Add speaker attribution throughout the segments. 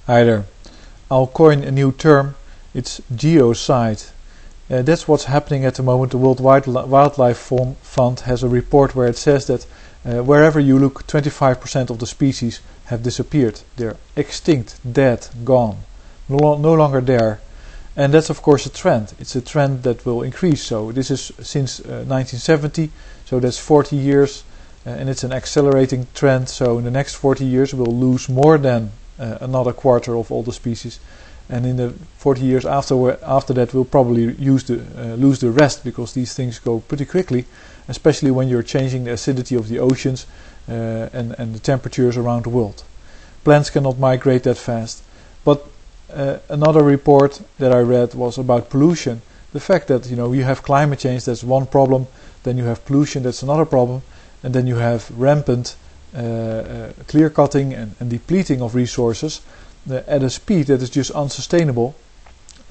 Speaker 1: Hi there. I'll coin a new term. It's Geocide. That's what's happening at the moment. The World Wildlife Fund has a report where it says that wherever you look, 25% of the species have disappeared. They're extinct, dead, gone, no longer there. And that's of course a trend. It's a trend that will increase. So this is since 1970, so that's 40 years, and it's an accelerating trend. So in the next 40 years we'll lose more than another quarter of all the species, and in the 40 years after that we'll probably lose the rest, because these things go pretty quickly, especially when you're changing the acidity of the oceans and the temperatures around the world. Plants cannot migrate that fast. But another report that I read was about pollution. The fact that you have climate change, that's one problem, then you have pollution, that's another problem, and then you have rampant clear cutting and depleting of resources at a speed that is just unsustainable.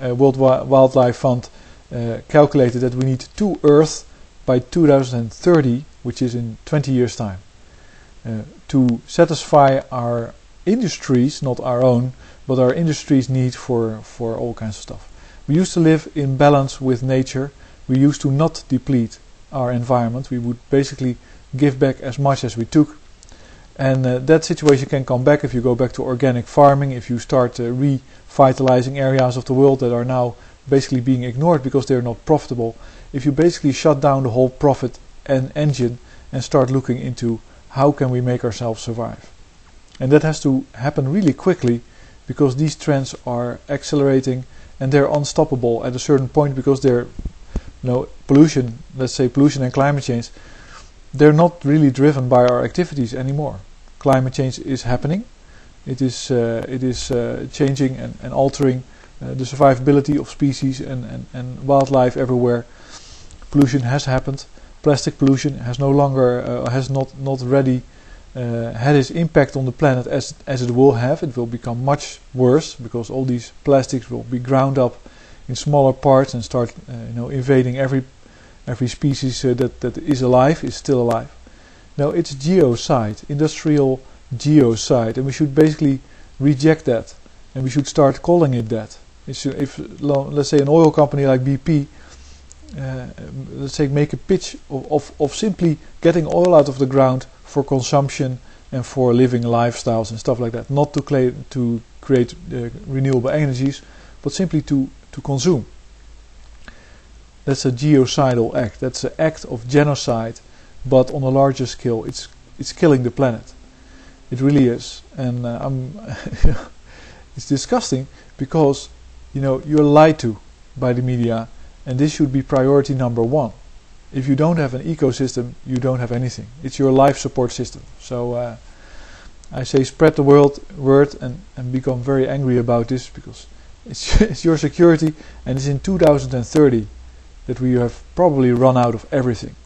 Speaker 1: World Wildlife Fund calculated that we need 2 Earths by 2030, which is in 20 years time, to satisfy our industries, not our own, but our industries' need for all kinds of stuff. We used to live in balance with nature. We used to not deplete our environment. We would basically give back as much as we took. And that situation can come back if you go back to organic farming, if you start revitalizing areas of the world that are now basically being ignored because they're not profitable. If you basically shut down the whole profit and engine and start looking into how can we make ourselves survive. And that has to happen really quickly, because these trends are accelerating and they're unstoppable at a certain point, because they're pollution, let's say pollution and climate change, they're not really driven by our activities anymore. Climate change is happening. It is changing and altering the survivability of species and wildlife everywhere. Pollution has happened. Plastic pollution has no longer has not already had its impact on the planet as it will have. It will become much worse, because all these plastics will be ground up in smaller parts and start invading every species that is alive, is still alive. Now it's geocide, industrial geocide, and we should basically reject that, and we should start calling it that. If let's say an oil company like BP, let's say make a pitch of simply getting oil out of the ground for consumption and for living lifestyles and stuff like that, not to create renewable energies, but simply to consume. That's a genocidal act. That's an act of genocide, but on a larger scale. It's killing the planet. It really is, and it's disgusting, because you're lied to by the media, and this should be priority number one. If you don't have an ecosystem, you don't have anything. It's your life support system. So I say spread the word and become very angry about this, because it's your security, and it's in 2030 that we have probably run out of everything.